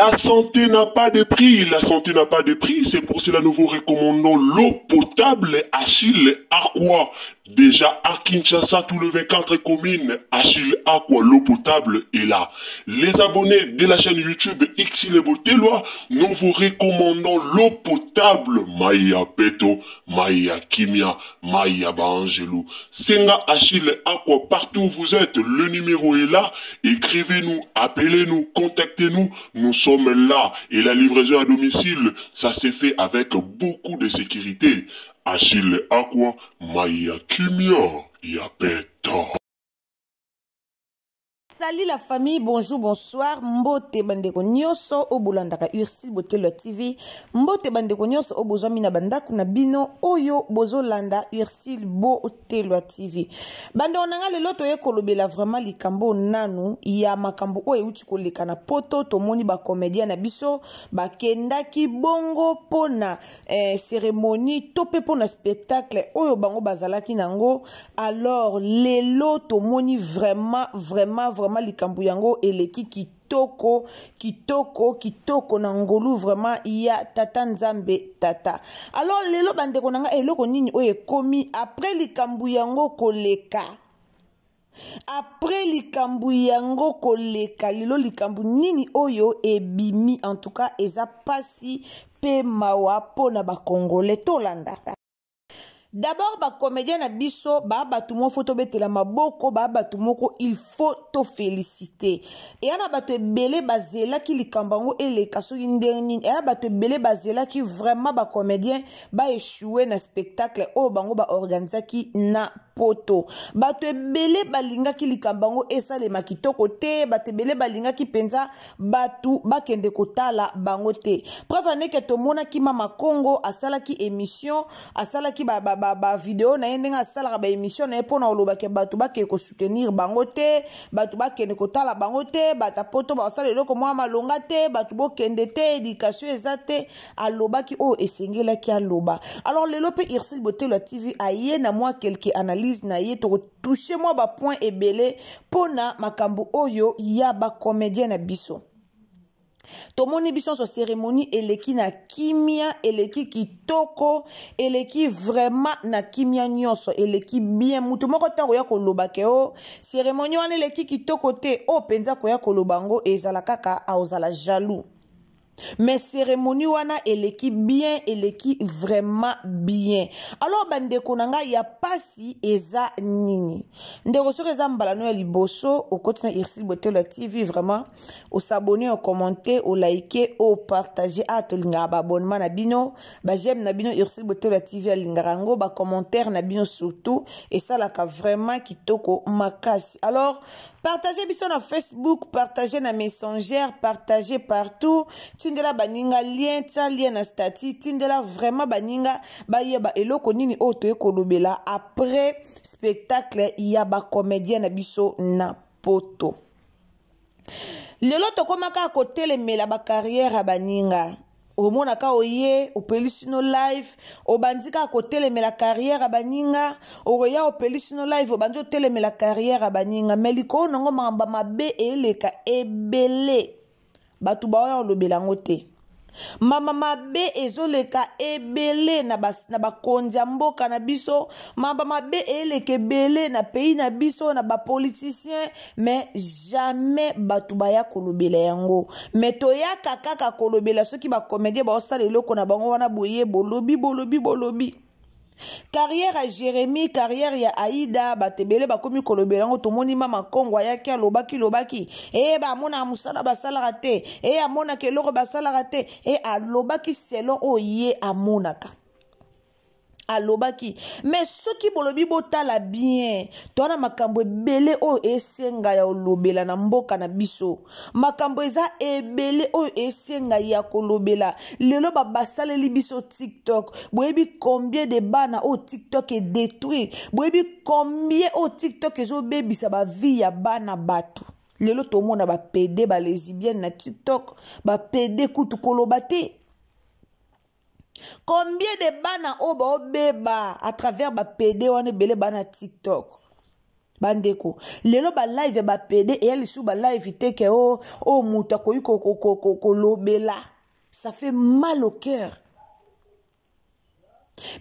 La santé n'a pas de prix, la santé n'a pas de prix, c'est pour cela nous vous recommandons l'eau potable Achille Aqua. Déjà à Kinshasa, tous les 24 communes, Achille Aqua, l'eau potable est là. Les abonnés de la chaîne YouTube Xile Botelwa, nous vous recommandons l'eau potable Maya Peto, Maya Kimia, Maya Bangelou. Senga Achille Aqua, partout où vous êtes, le numéro est là. Écrivez-nous, appelez-nous, contactez-nous. Nous sommes là. Et la livraison à domicile, ça s'est fait avec beaucoup de sécurité. Achille Aqua, Maya Kimia, Yapeto. Salut la famille, bonjour, bonsoir. Mbote bandeko nyoso obulandaka Ursile Botelwa TV. Mbote bandeko nyoso obozwami na bandaku na bino oyo bozolanda Ursile Botelwa TV. Bando nanga lelo toye kolobela vraiment likambo nanu ya makambo oyo euti koleka na poto tomoni ba comédien na biso bakendaki bongo pona cérémonie tope pona spectacle oyo bango bazalaki nango. Alors lelo tomoni vraiment likambo yango eleki kitoko na ngolu vraiment ya tata nzambe tata. Alors lelo bandeko nanga eloko nini oye komi après likambo yango koleka. Après likambu yango koleka lilo likambu nini oyo ebimi en tout cas eza pasi pe mawa pona ba congolais tolanda. D'abord, ba comédien na biso, ba batumo photo betela maboko, ba batumoko il faut te féliciter. Et ana batu belé bazela ki likambango ele kaso yinderni. Et ana batu belé bazela ki vraiment ba comédien ba échoué na spectacle o bango ba organisa ki na poto. Batu belé balinga ki likambango esa le makitoko te, batu belé balinga ki penza batu bakende kotala bango te. Preuve ane ke tomona ki mama Congo asala ki émission, asala ki ba vidéo na yendenga sala ba émission na epona oloba ke batu ba ke ko soutenir bango te, batu ba kende ko tala bango te, bata poto ba sala eloko mwa malonga te, batu bo kende te, éducation ezate aloba ki o esengela ki aloba. Alors lelo pe Ursile Botelwa TV aye na moi quelques analyses na ye to toucher moi ba point ebele pona makambo oyo ya ba comédien na biso. Tomoni biso so cérémonie eleki na kimia, eleki kitoko, eleki vraiment na kimia nyonso, eleki bien. Mutu moko tango ya koloba ke o cérémonie wana eleki kitoko te, o penza ko ya kolobango ezala kaka aozala jaloux. Mais cérémonie wana eleki bien, eleki vraiment bien. Alors bandeko nanga ya pasi eza nini. Ndeko soki eza mbalano ya liboso au kotina Ursile Botelwa TV vraiment au s'abonner, au commenter, au liker, au partager à to linga ba abonnement na bino, ba j'aime na bino Ursile Botelwa TV a lingarango, ba commentaire na bino surtout et ça la ka vraiment kitoko makasi. Alors partagez biso na Facebook, partagez na Messenger, partagez partout. Tindela baninga lien, tia lien na statut, tindela vraiment baninga bayeba eloko nini oto ekolobela après spectacle ya ba comédien na biso na poto. Lelo tokomaka kotelemela ba carrière baninga. Omona ka oye opelisino live obandika kotelemela carrière baninga oya opelisino live obanzo telemela carrière baninga meliko nongo mamba mabe eleka ebele batu baoya olobela ngote mama mabe ezoleka ebele na bakonzi ya mboka na biso mamba mabe eleke ebele na pays na biso na ba politicien mais jamais batu baya kolobela yango mais toyaka kaka kolobela soki ba comédien ba osala eloko na bango wana boye bolobi carrière à Jérémy, carrière ya Aïda, batebele bakomi kolobelango tomoni mama Congo ayaki alobaki lobaki ba mona musala basala raté amona ke loko basala raté alobaki selon oye amonaka alobaki mais soki bolobi botala bien tona makambo ebele o esenga ya olobela na mboka na biso makambo eza ebele o esenga ya kolobela lelo basaleli biso TikTok boyebi combien de bana o TikTok est détruit boyebi combien o TikTok ezobebisa ba vie ya bana batu lelo tomona ba PD ba lesbienne na TikTok ba PD kutu koloba te. Combien de bana oba obeba à travers ba PD wane bele bana TikTok bandeko lelo ba live ba pede et elle sous ba live te ke muta ko lobela, ça fait mal au cœur.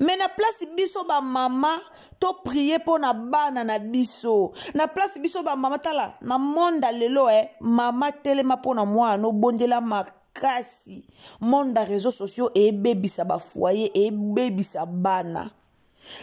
Mais na place biso ba mama to prier pour na bana na biso, na place biso ba mama tala na monda lelo mama telema pour na moi no bondela makasi monda réseaux sociaux et bebisa ba foyer et bebisa bana.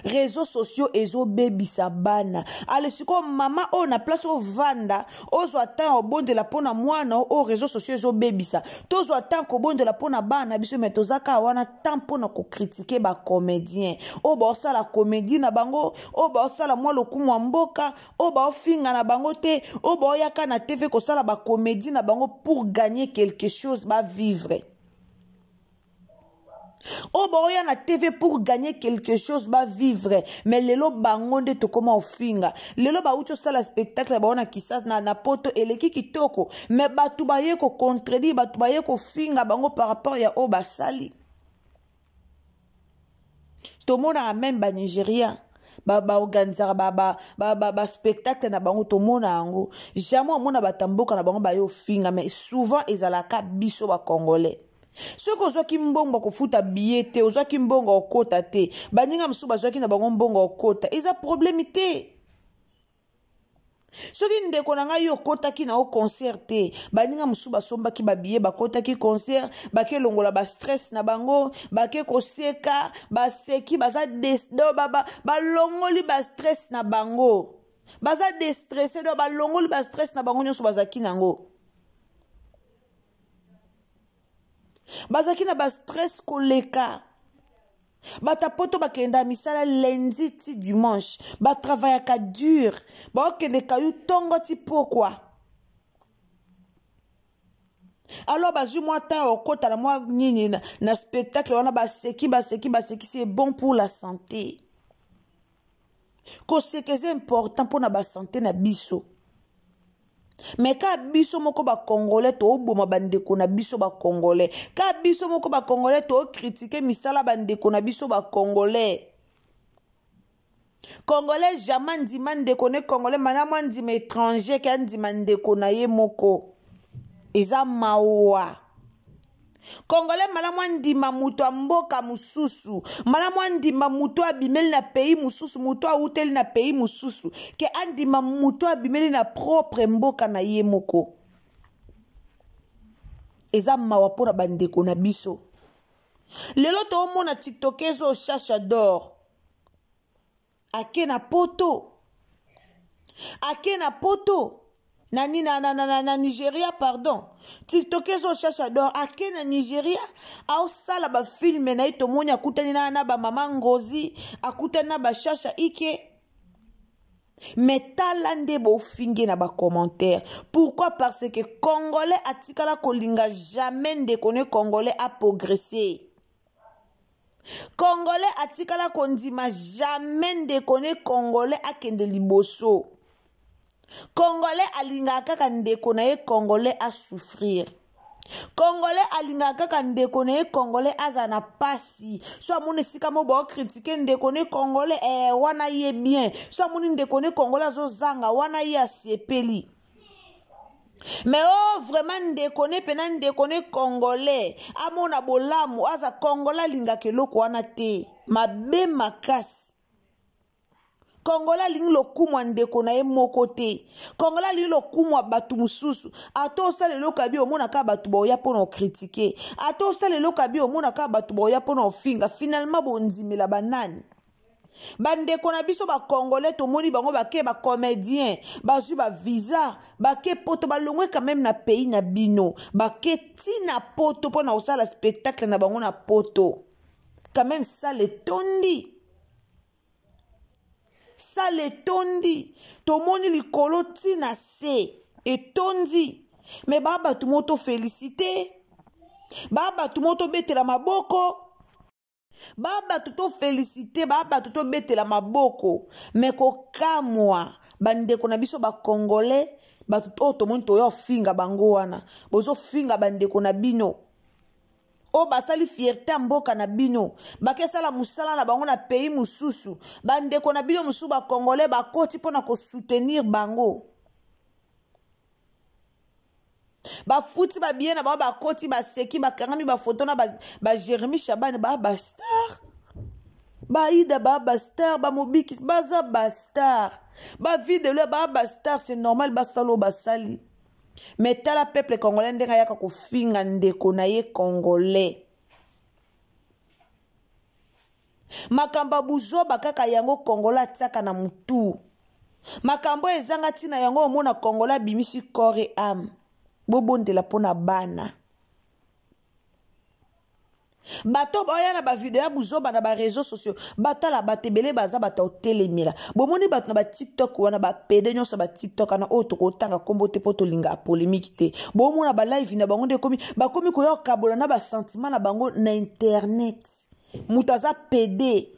Réseaux sociaux ezo bebisa bana. Ale siko mama o na place o vanda ozo atan o bonde la pona mwana o réseaux sociaux ezo bebisa. Tozo atan ko bonde la pona bana biso metozaka wana tempo na ko critiquer ba comédien. O ba osala comédie na bango, o ba osala mwa lokumu wa mboka, o ba ofinga na bango te, o ba oyaka na TV ko sala ba comédie na bango pour gagner quelque chose, ba vivre. Oh boya na TV pour gagner quelque chose ba vivre mais lelo bangonde to koma ofinga lelo ba ucho sala spectacle ba ona kisas na poto eleki kitoko mais batu ba ye ko contredire batu ba ye ko finga bango par rapport ya o ba sali to mona même ba Nigeria ba organizera ba spectacle na bango to mona yango jamais mona batamboka na bango ba yo finga mais souvent ezalaka biso ba congolais. Ce que ozwaki mbongo kofuta billet te ozwaki mbongo okota te baninga msusu bazwaki na bango mbongo okota eza problème te soki ndeko na ngai okotaki na o concert te baninga msusu basombaki ba billet bakotaki concert bake longola ba stress na bango bake koseka baseki baza desdo balongoli ba stress na bango baza destressé do balongoli ba stress na bango nyonso bazaki nango. Bazaki na ba stress koleka. Batapoto bakenda misala lundi ti dimanche. Ba travailler ka dur. Ba okende kayu tongo ti pourquoi? Alors bazu moi ta okota na moi nini na spectacle wana baseki c'est bon pour la santé. Ko c'est important pour na ba santé na biso. Mais ka biso moko ba congolais to oboma bandeko na biso ba congolais ka biso moko ba congolais to critiquer misala bandeko na biso ba congolais jamais ndima ndeko ne congolais mana mwa ndima étranger ka ndima ndeko na ye moko eza mawa congolais mana mwa ndima muto amboka mususu mana mwa ndima muto abimeli na pays mususu muto auteli na pays mususu ke andima muto abimeli na propre mboka na ye moko eza mawa pona bandeko na biso lelo to omona TikTok ezo chacha d'or ake na poto na Nigeria pardon TikTok ezo chacha d'or ake na Nigeria au sala ba film na ito monya akutani na ba mama ngozi akutani na ba chacha ike metalande bo finge na ba commentaire. Pourquoi? Parce que congolais atikala kolinga jamais ndekone congolais a progressé. Congolais atikala kondima jamais ndekone congolais akende liboso. Congolais alinga kaka ndeko na ye congolais a souffrir. Congolais alinga kaka ndeko na ye congolais azana pasi. So amone sika mo ba critiquer ndeko ne congolais wana ye bien. So amone ndeko ne congolais azozanga wana ye asepeli. Mais oh vraiment ndeko ne pena ndeko ne congolais amona bolamu aza congolais alinga keloko wana te. Mabe makasi. Congolais lingi lokumwa ndeko na ye moko te. Congolais lingi lokumwa batu mususu. Ato osale lokabi omona ka batu boya pona critiquer. Ato osale lokabi omona ka batu boya pona ofinga. Finalement bondimela banani. Bandeko na biso ba congolais tomoni bango bake ba comédien, bazu ba visa, bake poto balongwe quand même na pays na bino. Bake tina poto pona osala spectacle na bango na poto. Quand même ça le tondi. Ça le tondi. Tomoni likolo tina se et tondi. Mais baba tout moto félicité. Baba tout moto bete la maboko. Baba tuto félicité, baba tuto bete la maboko. Mais ko kamwa bandeko na biso ba congolais ba tuto to monto yo finga bango wana. Bozo finga bandeko na bino. o basali fierté mboka na bino bakesala musala na bango na pays mususu bandeko na bino musu ba congolais bakoti mpona kosoutenir bango bafuti babie na bango bakoti baseki bakangami bafoto na Jérémie Chabane bastar baida bastar bamobiki baza bastar bavidelo bastar c'est normal basalo basali. Mais tala peuple congolais ndenga yaka kofinga ndeko na ye congolais. Makamba buzoba kaka yango Kongola tsaka na mutu. Makambo ezanga tina yango omona Kongola bimisi corps âme. Bobondela pona bana. Bato boya na ba video ya buzoba na ba réseaux sociaux. Batala batebele baza bata otelemela. Bomoni bato na ba TikTok wana ba pede nyonso ba TikTok na oto kotanga kombo te poto linga polémique te. Bomona ba live na bango de komi bakomi ko yokabola na ba sentiment na bango na internet. Mutaza pede.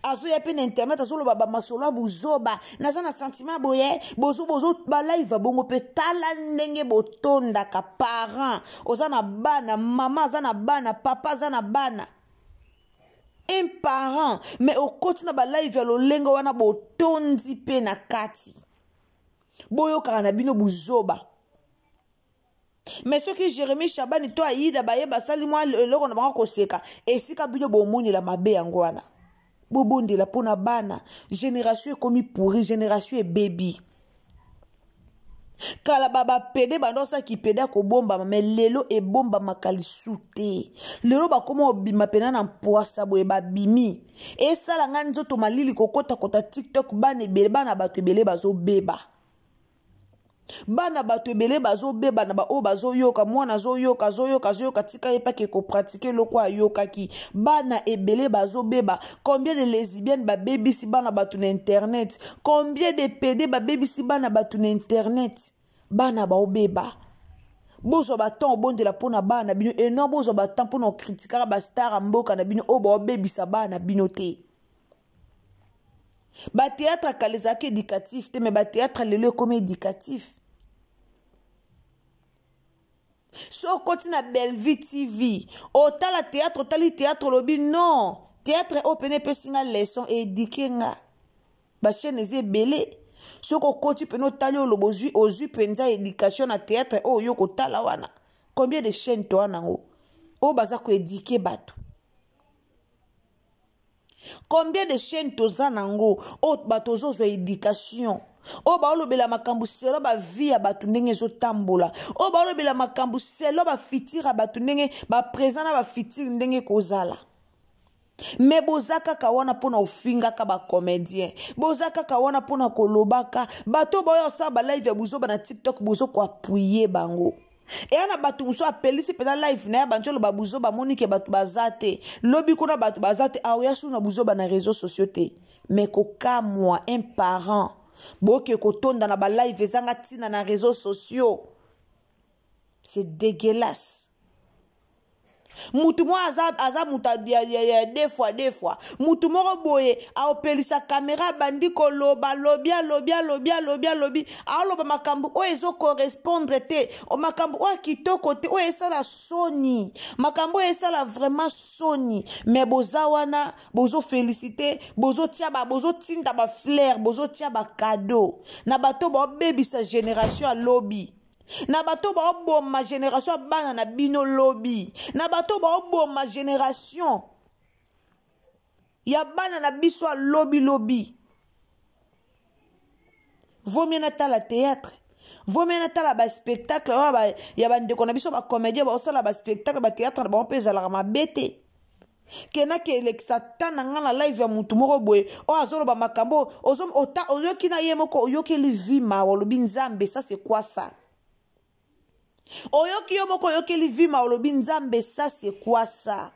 Azo ya pe na internet azo lo ba masolo buzoba naza na sentiment boye bozo ba live bongo pe tala ndenge botonda ka parent ozana bana mama zana bana papa zana bana un parent mais au côté na ba live ya lolengo wana botondi pe na kati boyo kana bino buzoba. Mais ce que Jérémie Chabane to aida baye basali moi loko na bango koseka esika bino bomoni la mabe yangwana. Bobondi la pona bana génération comme pourri génération et baby kala baba pede bandosa ki peda ko bomba mais lelo e bomba makali soute lelo ba komo obima pena na poasa boye ba bimi e sala nganzo to malili kokota kota TikTok bana ebele bana bato ebele bazo beba bana bato ebele bazo beba na ba o bazo yoka mwana zo yoka tika epa ke ko pratiquer loko ayoka ki bana ebele bazo beba. Combien de lesbiennes ba baby si bana bato na internet, combien de PD ba baby si bana bato na internet bana ba obeba bozo ba temps bonde la pona bana bino et non bozo ba temps pona critiquer ba star mboka na bino o ba baby sa bana bino te. Ba théâtre kalezaki éducatif te mais ba théâtre lelo comme éducatif. So continue à Bellevue TV. Otala théâtre, otali théâtre lobby non. Théâtre open pe singa leçon éduquer nga. Ba chaîne eze belé. So ko koti pe no tali olobozui ozui penza éducation na théâtre o yo ko tala wana. Combien de chaînes to wana ngo? O baza ko éduquer bato. Combien de chaînes to zanango o bato zo éducation. O ba olobela makambu selo ba via batu ndenge zo tambola. O ba olobela makambu selo ba fitira batu ndenge ba présent na ba fitiri ndenge kozala. Me bozaka kawana pona ofinga ka ba comédien. Bozaka kawana pona kolobaka. Bato ba yo sa ba live ya buzo ba na TikTok buzo ko appuyer bango. Et ana batu muso apelisi pena live na ya banjolo ba buzo ba monike batu bazate. Lobi kuna batu bazate aoya su na buzo ba na réseaux sociaux te. Mais koka moi un parent boke kotonda na ba live ezanga tina na réseaux sociaux. C'est dégueulasse. Mutu mo aza muta deux fois mutu moko boye a opelisa caméra bandi ko loba lobia a loba makambu o ezo correspondre te o makambu o kitoko te o esala soni makambu o esala vraiment soni mais bozawana bozo féliciter bozo tinda ba fleur bozo tia ba cadeau na bato ba bebisa génération a lobby. Na bato ba obo ma génération bana na bino lobby. Na bato ba obo ma génération ya bana na biso lobby. Vaut mieux na la théâtre. Vaut mieux na ba spectacle ya bande ko na biso ba comédien ba osala ba spectacle ba théâtre ba peza la ma bête. Kena ke l'exatan na ngana live ya mutu moko boye o azolo ba makambo ozom ota oyoki na ye moko oyoki li vima olobi nzambe ça c'est quoi ça? Oyoki yomoko oyoki li vima olobi nzambe ça c'est quoi ça?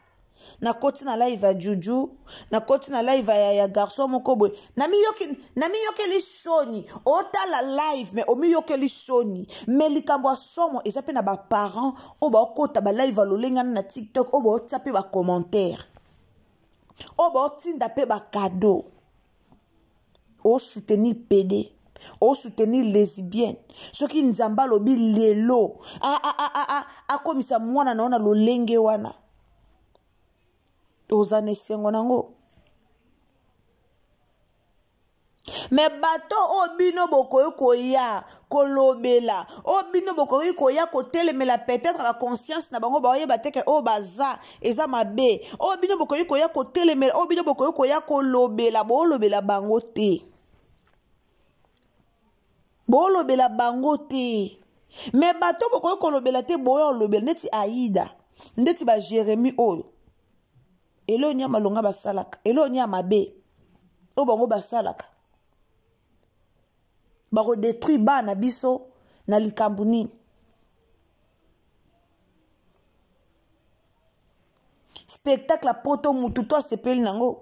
Na koti na live ya Juju, na koti na live ya garçon moko boy. Na mi yoki li soni. Ota la live mais o mi yoki li soni. Mais likambo somo ezape na ba parents o ba okota ba live alolenga na TikTok o ba otape ba commentaire. O ba otinda pe ba cadeau. O soutenir PD. O soutenir lesbienne. Ce qui nzamba lobi lelo. Akomisa mwana na ona lolenge wana. ozana esengo nango. Mais bato obino bokoyo koya kolobela obino bokoyo koya kotelemela peut-être la conscience na bango baoye bateke o baza eza mabe obino bokoyo koya kotelemela obino bokoyo koya kolobela bolobela bango te bolobela bango te. Mais bato bokoyo kolobela te boyo lobela neti Aïda ndeti ba Jérémie oyo elo nya malonga basalaka elo nya mabe o bango basalaka bako détruit bana biso na likambo nini. Spectacle poto mutu to sepeli nango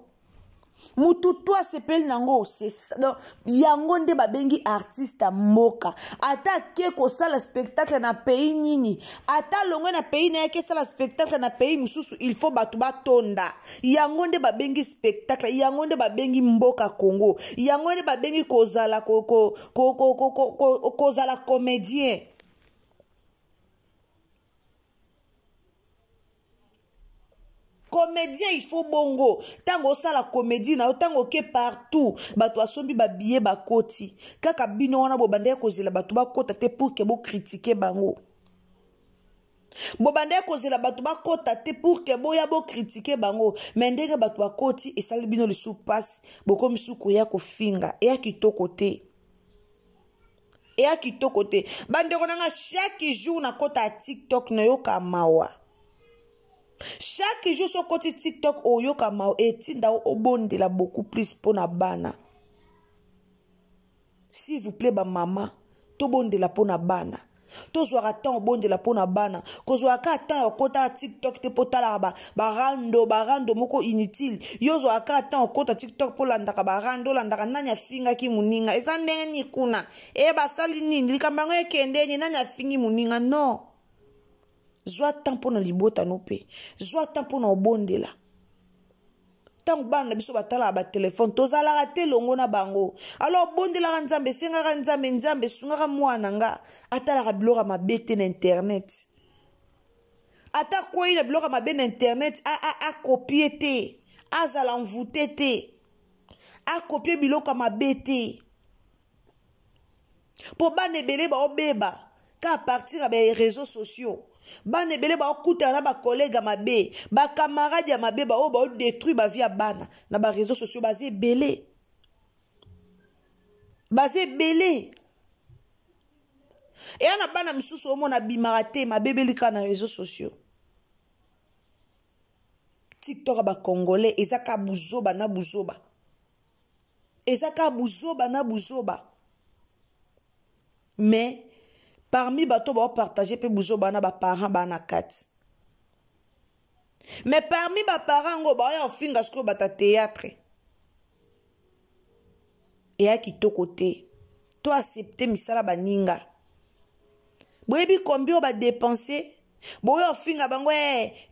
mutu to sepeli nango c'est donc yango nde babengi artiste mboka ata ke ko sala spectacle na pays nini ata longwe na pays na ke sala spectacle na pays mususu il faut batu batonda yango nde babengi spectacle yango nde babengi mboka Congo yango nde babengi kozala kozala comédien. Comédien il faut bongo tango sala comédie na tango ke partout bato asombi ba billet ba koti kaka bino wana bo bande kozela bato ba kota te pour que bo critiquer bango bo bande kozela bato ba kota te pour que bo ya bo critiquer bango mais ndenge bato ba koti et sali bino le sou passe boko misuku ya ko finga e ya kitoko te e ya kitoko te bande konanga chaque jour na kota TikTok na yoka mawa. Chaque jour sur côté TikTok oyoka mao etinda obondela beaucoup plus pour na bana. S'il vous plaît ba maman, to bondela pour na bana. To zwara temps bondela pour na bana. Ko zwaka temps okota TikTok te potala barando moko inutile. Yo zwaka temps okota TikTok pour landaka barando landaka nanya finga ki muninga. Eza ndenge ni kuna. E basali nini likambango ekende ni nanya fingi muninga non. Zwa temps pour na libota no pe. Zwa temps pour na obondela. Tant bana na biso batala ba téléphone tozala raté longo na bango. Alors bondela nzambe senga nzambe sunga mwana nga atala ka bilora mabete na internet. Ata koyi na bilora mabete na internet a copier te. Azala envoûter te. A copier biloka mabete. Pour bana ebele ba obeba ka partir à des réseaux sociaux. Bana ebele ba okuta na ba collègue mabe ba camarade ya mabe ba o ba détruit ba vie ya bana na ba réseaux sociaux basé belé et ana bana misusu o mona bimarate mabe lika na réseaux sociaux TikTok ba congolais ezaka buzoba na buzoba mais parmi bato ba partager pe buzo bana ba parents bana kat. Mais parmi ba parents ngo ba ya finga sko bata théâtre. Et à qui to côté. Toi accepter misala baninga. Boyebi combien ba dépenser? Boyo finga bango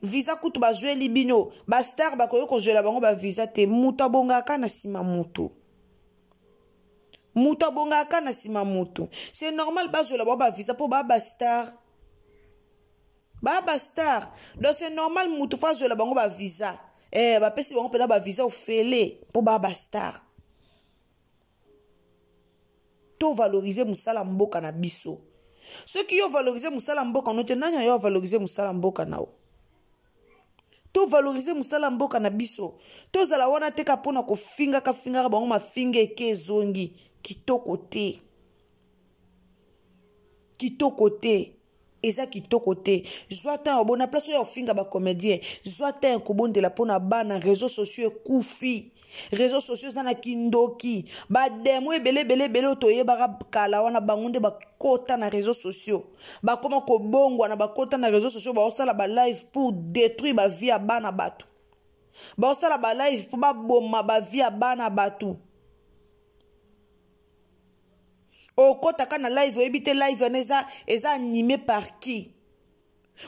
visa kutu ba jouer libino. Ba star ba koyo ko jouer la bango ba visa te muta bonga kana sima mutu. Muta bonga kana sima mutu. C'est normal ba je la ba visa pour ba star. Ba star. Donc c'est normal mutu fa je la bango ba visa. Ba pesi bango pena ba visa au fele pour ba star. To valoriser musala mboka na biso. Ceux qui ont valorisé musala mboka no te nanya yo valoriser musala mboka nao. To valoriser musala mboka na biso. To zala wana teka pona ko finga ka finga bango ma finga eke zongi. Kitoko te eza kitoko te zwata obona place yo finga ba comédien zwata ko bondela pona bana réseaux sociaux kufi réseaux sociaux na kindoki ba demo ebele otoye ba kala wana bangunde ba kota na réseaux sociaux ba koma ko bongwa na ba kota na réseaux sociaux ba osala ba live pour détruire ba vie ya bana batu ba osala ba live pour ba boma ba vie ya bana batu. Okota kana live oebite live eza animé par qui?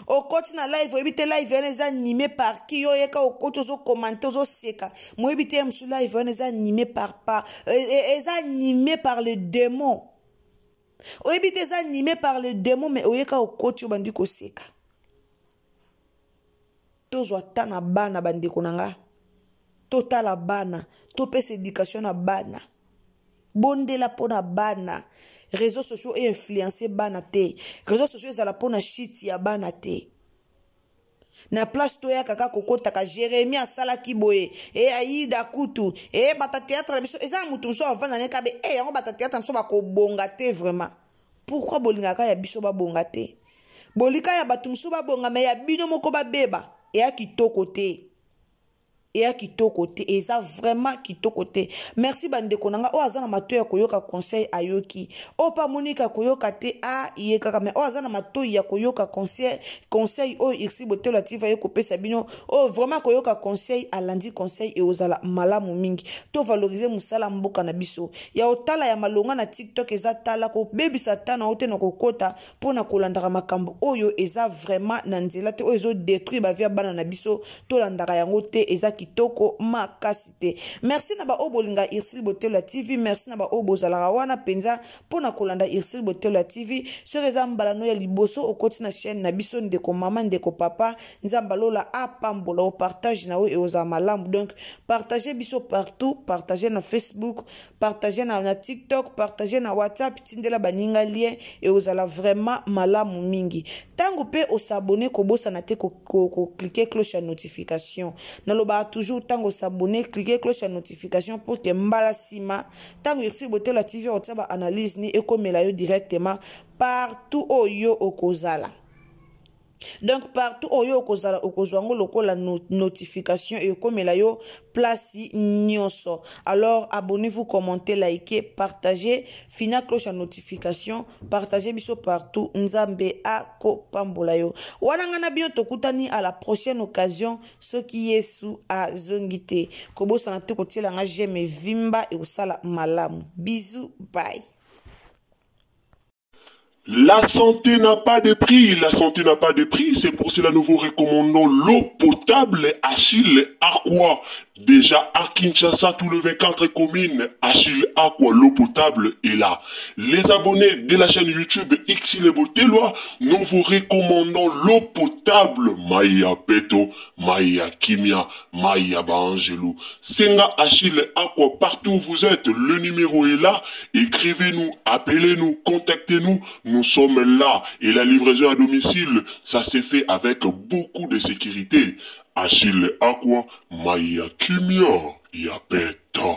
Okoti na live oebite live eza animé par qui? Yo yeka okoti ozo commenter ozo seka. Mo ebite msu live eza animé par eza animé par le démon. Oebite eza animé par le démon mais oyeka okoti obandi ko seka. tozwa ta na bana bandeko na nga totala bana topesa éducation na bana bondela mpo na bana réseaux sociaux influencer bana te réseaux sociaux ezala mpo na shit ya bana te na place toya kaka kokotaka Jérémie asalaki boye Aïda kutu bata théâtre na biso eza mutu mosusu avanda ne kabe yango bata théâtre na biso bakobonga te vraiment pourquoi bolingaka ya biso babonga te bolika ya bato mosusu babonga me ya bino moko babeba eya kitoko te et à kitoko te eza vraiment kitoko te merci bandeko nanga o azana mato ya koyoka conseil ayoki o pa monika koyoka te iye kaka me o azana mato ya koyoka conseil o irsi botelo ativa ye kopesa bino o vraiment koyoka conseil alandi conseil e ozala malamu mingi to valoriser musala mboka na biso ya otala ya malonga na TikTok eza tala ko bebisa tana ote na kokota pona kolandaka makambo oyo eza vraiment na nzela te o ezo détruire ba via bana na biso to landaka yango te eza kitoko makasite. Merci na ba obolinga Irsil Botelo TV, merci na ba obozalaka wana penza pona kolanda Irsil Botelo TV sur ezambalano ya liboso okoti na chaîne na biso ndeko mama ndeko papa nzambalola apambola o partage na o e oza malamu donc partagez biso partout, partagez na Facebook, partagez na TikTok, partagez na WhatsApp tindela baninga lien e ozala vraiment malamu mingi. Tango pe o s'abonner ko bosa na te ko cliquer cloche à notification. Naloba toujours tango s'abonner, cliquer cloche à notification pour que mbala sima tango Irsil Botelo TV o tsaba analyse ni ekomela yo directement partout oyo okozala. Donc partout oyo okozala okozwango lokola notification et komela yo place nyonso. Alors abonnez-vous, commentez, likez, partagez, fina cloche à notification, partagez biso partout. Nzambe ako pambola yo. Wana ngana bien tokutani à la prochaine occasion ce qui yesu a zongite. Kobo sanate kotiela nga j'aime vimba et osala malamu. Bisous, bye. La santé n'a pas de prix, la santé n'a pas de prix, c'est pour cela nous vous recommandons l'eau potable Achille Aqua. Déjà à Kinshasa, tout le 24 communes, Achille Aqua, l'eau potable est là. Les abonnés de la chaîne YouTube Irsil Botelo, nous vous recommandons l'eau potable Maya Peto, Maya Kimia, Maya Bangelou. Senga Achille Aqua, partout où vous êtes, le numéro est là. Écrivez-nous, appelez-nous, contactez-nous. Nous sommes là et la livraison à domicile, ça s'est fait avec beaucoup de sécurité. Achille Aqua, Maya Kimia, Yapeto.